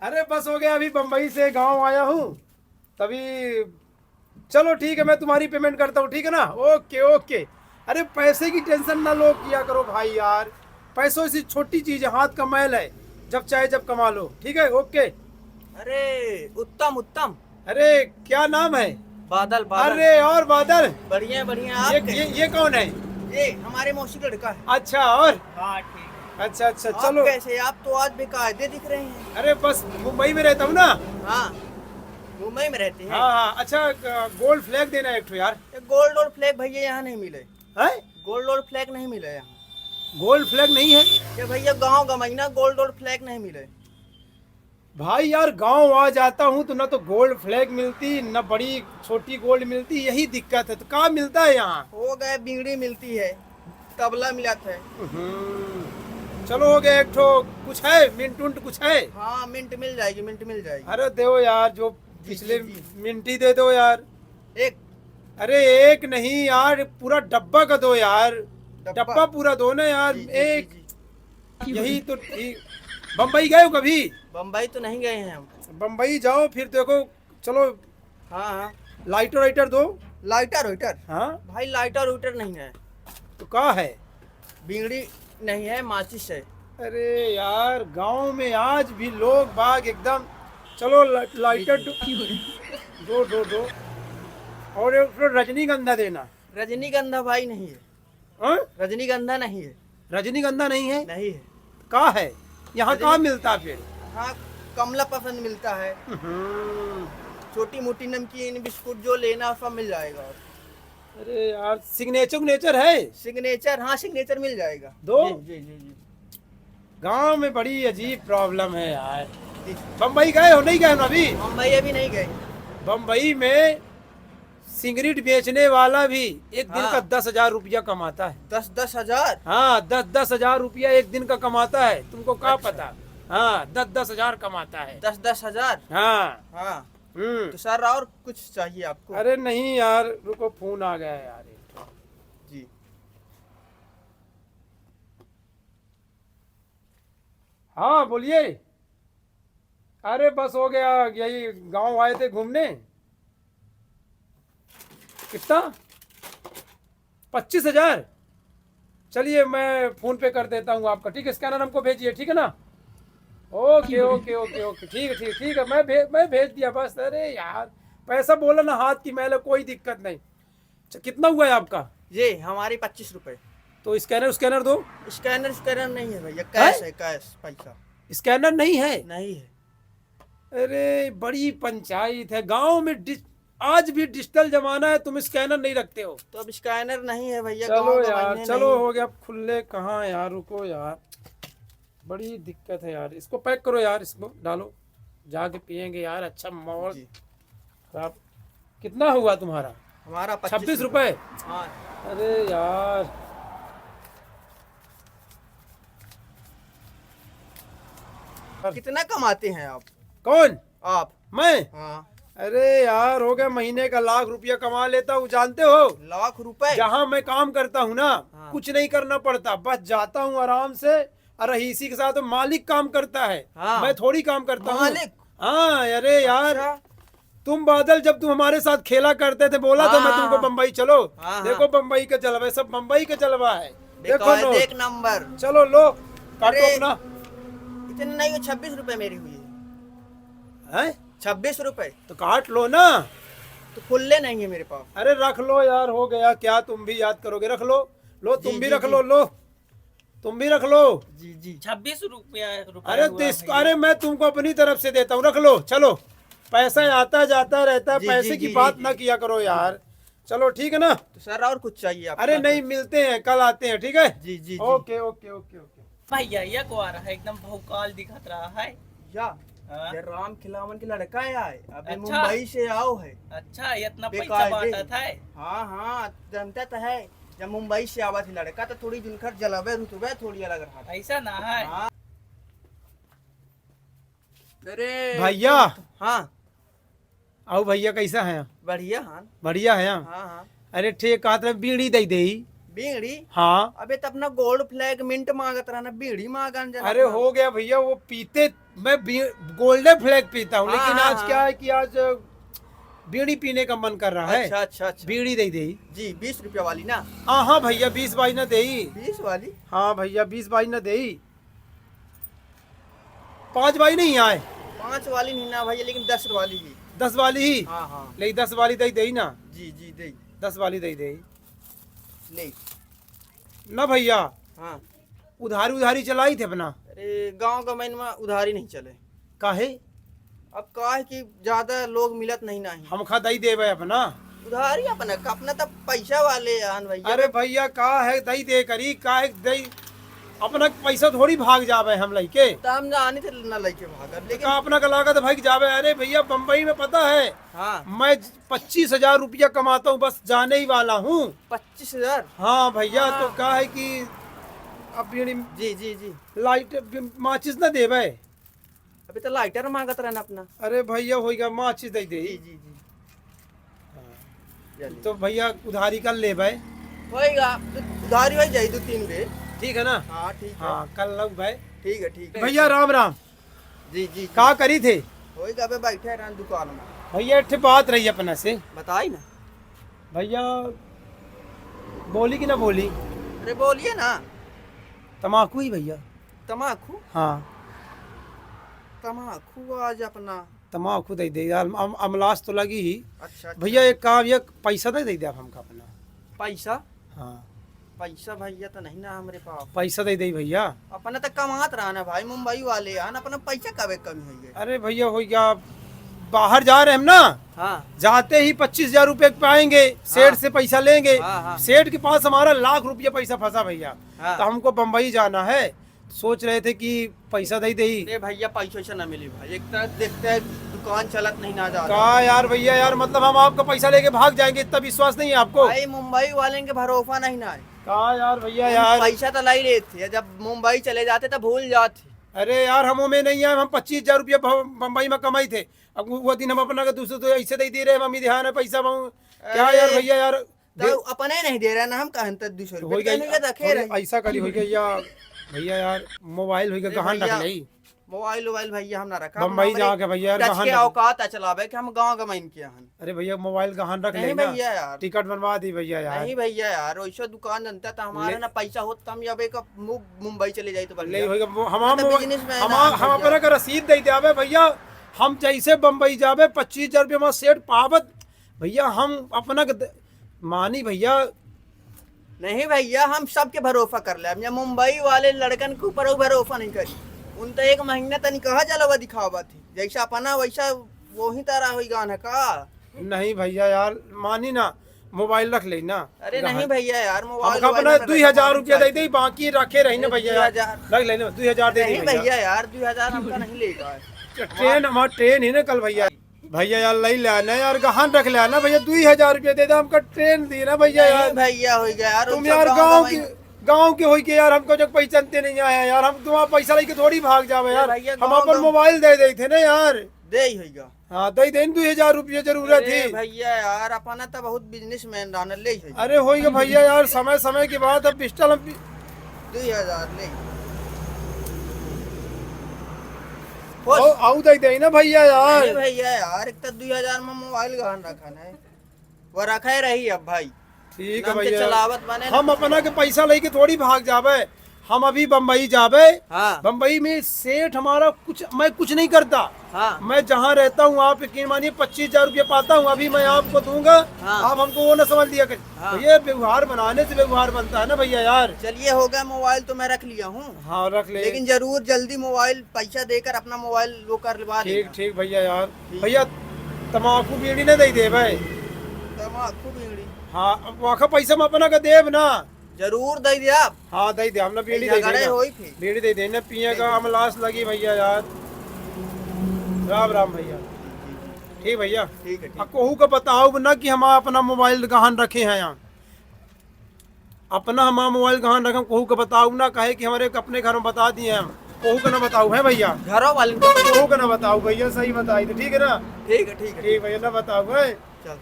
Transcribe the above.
अरे बस हो गया, अभी बम्बई से गांव आया हूँ तभी। चलो ठीक है, मैं तुम्हारी पेमेंट करता हूँ, ठीक है ना। Okay okay. अरे पैसे की टेंशन ना लो किया करो भाई यार। पैसों से छोटी चीज है, हाथ का मैल है, जब चाहे जब कमा लो। ठीक है, ओके। अरे उत्तम उत्तम। अरे क्या नाम है? बादल बादल। अरे और बादल। बढ़िया बढ़िया, आप कैसे? ये कौन है? ये हमारे मौसी का लड़का है। अच्छा, और हाँ ठीक है। अच्छा अच्छा आप चलो। कैसे? आप तो आज बेकायदे दिख रहे हैं। अरे बस मुंबई में रहता हूँ ना। हाँ, मुंबई में रहते हैं। हाँ हाँ, अच्छा गोल्ड फ्लैग देना है एक ठो यार। ये गोल्ड और फ्लैग भैया यहाँ नहीं मिले। है? गोल्ड और फ्लैग नहीं मिले यहाँ। गोल्ड फ्लैग नहीं है? ये भैया गांव गमाई ना, गोल्ड और फ्लैग नहीं मिले। भाई यार गांव आ जाता हूँ तो ना तो गोल्ड फ्लैग मिलती, ना बड़ी छोटी गोल्ड मिलती, यही दिक्कत है। तो कहाँ मिलता है यहाँ? हो गए बीड़ी मिलती है, तबला मिला था। चलो हो गया एक ठो। कुछ है मिंट उंट कुछ है? हाँ मिंट मिल जाएगी, मिंट मिल जाएगी। अरे दो यार, जो जी, पिछले जी, जी। मिंट ही दे दो यार। एक अरे एक नहीं यार, पूरा डब्बा का दो यार। डब्बा। डब्बा पूरा दो ना यार। जी, जी, जी, एक जी। यही तो ठीक। बम्बई गए हो कभी? बम्बई तो नहीं गए हैं हम। बम्बई जाओ फिर देखो। चलो हाँ हाँ। लाइटर वाइटर दो। लाइटर वाइटर? हाँ भाई लाइटर वाइटर नहीं है। तो कहाँ है? बीड़ी नहीं है, माचिस है। अरे यार गांव में आज भी लोग बाग एकदम। चलो लाइटर दो दो दो। और एक ठो रजनीगंधा देना। रजनीगंधा भाई नहीं है। हाँ? रजनीगंधा नहीं है। रजनीगंधा नहीं है? नहीं है। कहाँ है? यहाँ रजनी- कहाँ मिलता फिर? हाँ, कमला पसंद मिलता है। छोटी मोटी नमकीन बिस्कुट जो लेना सब मिल जाएगा। अरे यार सिग्नेचर नेचर है? सिग्नेचर? हाँ सिग्नेचर मिल जाएगा। दो। जी जी जी जी। गांव में बड़ी अजीब प्रॉब्लम है यार। जी। बम्बई गए हो नहीं गए हो अभी? मुंबई अभी नहीं गए। बम्बई में सिगरेट बेचने वाला भी एक दिन हाँ। का 10,000 रुपया कमाता है। 10,000? हाँ, 10,000 रुपया एक दिन का कमाता है, तुमको क्या अच्छा। पता? हाँ, 10,000 कमाता है। 10,000? हाँ। हाँ। तो सर और कुछ चाहिए आपको? अरे नहीं यार, रुको फोन आ गया है यार एक। जी। हाँ बोलिए। अरे बस हो गया, यही गांव आए थे घूमने। कितना? 25,000? चलिए मैं फोन पे कर देता हूँ आपका, ठीक है। स्कैनर हमको भेजिए, ठीक है ना। ओके ओके ओके ओके, ठीक है ठीक है ठीक है। मैं भेज दिया बस। अरे यार पैसा बोला ना, हाथ की मैल है, कोई दिक्कत नहीं। अच्छा, कितना हुआ है आपका? ये हमारे 25 रुपए। तो स्कैनर स्कैनर दो। स्कैनर स्कैनर नहीं है भैया, कैश है, कैश पैसा। स्कैनर नहीं है? नहीं है। अरे बड़ी पंचायत है गांव में। आज भी डिजिटल जमाना है, तुम स्कैनर नहीं रखते हो। तो अब स्कैनर नहीं है भैया। चलो गाँव का यार, मायने चलो नहीं। हो गया। खुले कहाँ यार, रुको यार, बड़ी दिक्कत है यार। इसको पैक करो यार, इसको डालो, जाके पियेंगे यार। अच्छा माहौल जी। खराब। कितना हुआ तुम्हारा? हमारा 26 रुपए? हाँ। अरे यार कितना कमाते हैं आप? कौन? आप? मैं? हाँ। अरे यार हो गया, महीने का 1,00,000 रुपया कमा लेता हूँ, जानते हो। लाख रुपए? जहाँ मैं काम करता हूँ ना, हाँ। कुछ नहीं करना पड़ता, बस जाता हूँ आराम से। और इसी के साथ मालिक काम करता है। हाँ। मैं थोड़ी काम करता हूँ। मालिक? हाँ अरे यार, अच्छा। तुम बादल जब तुम हमारे साथ खेला करते थे, बोला था मैं हाँ, तुमको हाँ। बम्बई चलो। हाँ, देखो बम्बई का जलवा है, सब बम्बई का जलवा है। देखो बेकायदे नो, एक नंबर। चलो लो काटो अरे, अपना। इतने नहीं, 26 रुपए मेरी हुई है। है 26 रुपए। तो काट लो ना। तो खुले नहीं है मेरे पास। अरे रख लो यार, हो गया क्या, तुम भी याद करोगे, रख लो। लो जी, तुम भी जी, रख जी। लो, लो तुम भी रख लो। जी जी। 26 रुपया अरे अरे मैं तुमको अपनी तरफ से देता हूँ, रख लो। चलो पैसा आता जाता रहता है, जी, पैसे जी, की जी, बात जी, ना जी। किया करो यार। चलो ठीक है ना। तो सर और कुछ चाहिए आपको? अरे नहीं, मिलते हैं कल, आते हैं, ठीक है। जी जी जी। Okay okay okay okay. भैया ये को आ रहा है, एकदम भौकाल दिखत रहा है। या हाँ? ये राम खिलावन के लड़का है, अबे अच्छा। मुंबई से आओ है। अच्छा, इतना पैसा बेकायदे। बांटा था। हाँ हाँ, जानता तो है। जब मुंबई से आवा थी लड़का तो थोड़ी जिनकर जलवे रुतबे थोड़ी अलग रहा था। ऐसा ना है। हाँ। अरे भैया। हाँ। आओ भैया, कैसा है? बढ़िया। हाँ बढ़िया है। हाँ हाँ। अरे ठीक, हाथ में बीड़ी दे दे। बीड़ी। हाँ अबे तो अपना गोल्ड फ्लैग मिंट मांगत रहना, बीड़ी मांगन जना। अरे हो गया भैया, वो पीते मैं गोल्डन फ्लैग पीता हूँ, हाँ, लेकिन हाँ, आज हाँ। क्या है कि आज बीड़ी पीने का मन कर रहा है। अच्छा अच्छा अच्छा बीड़ी दे दे। जी, 20 रुपया वाली ना? हाँ हाँ भैया, 20 बाई ना दे। 20 वाली? हाँ भैया 20 बाई ना दे, 5 बाई नहीं आए। 5 वाली नहीं ना भैया, लेकिन 10 वाली ही। 10 वाली ही हाँ हाँ ले, 10 वाली दे ना, जी जी दे 10 वाली दे ले। ना भैया। हाँ उधारी उधारी चलाई थे अपना। अरे गांव का महीन में उधारी नहीं चले। काहे? अब का है कि ज्यादा लोग मिलत नहीं ना ही। हम खा दई देवे अपना। उधारी अपना तो पैसा वाले यान भैया। अरे भैया का है दई दे करी, का है दई अपना पैसा थोड़ी भाग जावे हम लइके। तो हम जानी थे ना लेके भागर, लेकिन का अपना का लागत भाग जावे। अरे भैया बम्बई में पता है, हाँ मैं 25,000 रुपया कमाता हूँ, बस जाने ही वाला हूँ। 25,000? हाँ भैया हाँ। तो का है कि अब बीड़ी जी जी जी। लाइट माचिस न देवे। अभी तो लाइटर मांगत रहना अपना। अरे भैया होगा माचिस दे दे। जी जी जी चलिए। तो भैया उधारी कर ले भाई। होएगा तो उधारी हो जाए 2-3 बे। ठीक है ना? हाँ ठीक है। हाँ कल लग भाई। ठीक है भैया राम राम। जी जी का करी थे? होएगा, अबे बैठे रहना दुकान में। भैया एक बात रही अपना से। बताई ना भैया बोली कि ना बोली? अरे बोलिए ना। तमाकू ही भैया। तमाकू? हाँ तमाकू आज अपना। तमाकू दे दे यार, अमलास तो लगी ही। अच्छा भैया एक काम, ये पैसा दे दे हमका अपना। पैसा? हाँ पैसा भैया तो नहीं ना हमारे पास। पैसा दे दे भैया। अपना तो कमात रहा ना भाई, मुंबई वाले यान अपना पैसा कब कमी हुई है। अरे भैया हो गया, बाहर जा रहे हम ना, हाँ जाते ही 25,000 रुपये पाएंगे, सेठ से पैसा लेंगे। हाँ, हाँ। सेठ के पास हमारा लाख रुपया पैसा फंसा भैया। हाँ। तो हमको बम्बई जाना है, सोच रहे थे कि पैसा दे दे। अरे भैया पैसा वैसा ना मिली भाई, एक तरह देखते हैं दुकान चलत नहीं ना जा कहा यार भैया यार, मतलब हम आपका पैसा लेके भाग जाएंगे, इतना विश्वास नहीं है आपको? भाई मुंबई वाले के भरोसा नहीं ना है। कहा यार भैया यार। पैसा तो लाई लेते, जब मुंबई चले जाते तो भूल जाते। अरे यार हम में नहीं आए, हम 25,000 रुपया बम्बई में कमाई थे। अब वो दिन हम अपना का दूसरे तो ऐसे दे रहे, मम्मी ध्यान है पैसा क्या यार भैया यार। तो अपने नहीं दे रहा ना, हम कहन तक 200 हो रुपये गया ऐसा करी हो गया भैया यार। मोबाइल हो गया गहन रख ली। मोबाइल भैया हम ना रखा। बम्बई जाके भैया यार टच गहन के रख। औकात चलावे कि हम गांव गमाइन के हन। अरे भैया मोबाइल गहन रख नहीं ले भैया यार। टिकट बनवा दी भैया यार। नहीं भैया यार, वैसे दुकान जनता तो हमारा ना पैसा हो तो हम जब एक मुंबई चले जाए तो नहीं बढ़िया। होगा, तो businessman है हम भैया। अपना का रसीद दे देवे भैया। हम जैसे बम्बई जावे 25,000 रुपया में सेठ पावत भैया, हम अपना मानी भैया। नहीं भैया, हम सबके भरोसा कर ले, हम या मुंबई वाले लड़कन के ऊपर भरोसा नहीं करी। उन तो एक महीना तक कहा जलवा दिखावा थी, जैसा अपना वैसा वही तरह हुई गाना का। नहीं भैया यार मानी ना, मोबाइल रख लेना। अरे नहीं भैया यार, मोबाइल हम अपना 2,000 रुपया दे दे, बाकी रखे रही ना भैया यार। 2,000 रख लेना 2,000 दे नहीं दे भैया यार, 2,000 हमका नहीं लेगा। ट्रेन हमारा ट्रेन ही ना कल भैया। भैया यार ले लेना यार, गहन रख लेना भैया। 2,000 रुपया दे दे, हमका ट्रेन दी ना भैया नहीं यार। भैया हो गया यार, तुम उससे यार गाँव गांव के होई के यार, हमको जब पहचानते नहीं आया यार। हम तुम्हारा पैसा लेके थोड़ी भाग जावे यार। भैया हम गाँव अपन गाँव- मोबाइल दे थे ना यार। दे ही होगा। हाँ दे दे 2,000 रुपया जरूरत अरे थी। भैया यार, अपना तो बहुत बिजनेसमैन रहना, ले ही होगा। अरे होई भैया यार, समय के बाद अब पिस्टल 2,000 ले आऊ दे ना भैया यार। नहीं भैया यार, एक तो 2,000 में मोबाइल गहन रखा है, वो रखे रही अब भाई। ठीक है नाम के भैया, चलावत बने हम अपना के पैसा लेके थोड़ी भाग जावे। हम अभी बम्बई जावे। हाँ बम्बई में सेठ हमारा मैं कुछ नहीं करता। हाँ मैं जहाँ रहता हूँ आप यकीन मानिए 25,000 रुपया पाता हूँ। अभी मैं आपको दूंगा, हाँ। आप हमको वो ना समझ लिया कर। हाँ। ये व्यवहार बनाने से व्यवहार बनता है ना भैया यार। चलिए हो गया, मोबाइल तो मैं रख लिया हूँ, हाँ रख ले। लेकिन जरूर जल्दी मोबाइल पैसा देकर अपना मोबाइल वो करवा ठीक देना। ठीक भैया यार। ठीक। भैया तम्बाकू बीड़ी ना दे दे भाई। तम्बाकू बीड़ी हाँ वाखा पैसा में अपना का देव ना। जरूर दे दिया आप। हाँ दे दे, हमने बीड़ी दे झगड़े देना। होई फिर। बीड़ी दे देना, पिए का अमलास लगी भैया यार। राम राम भैया। ठीक भैया। ठीक है, ठीक। कहू का बताओ ना कि हम अपना मोबाइल गहन रखे हैं यहाँ। अपना हमारा मोबाइल गहन रखे, कहू का बताओ ना, कहे कि हमारे अपने घर में बता दिए हम। कहू का ना बताओ है भैया। घरों वाले को कहू का ना बताओ भैया, सही बताई तो ठीक है ना। ठीक है, ठीक है, ठीक भैया ना बताओ है। चल।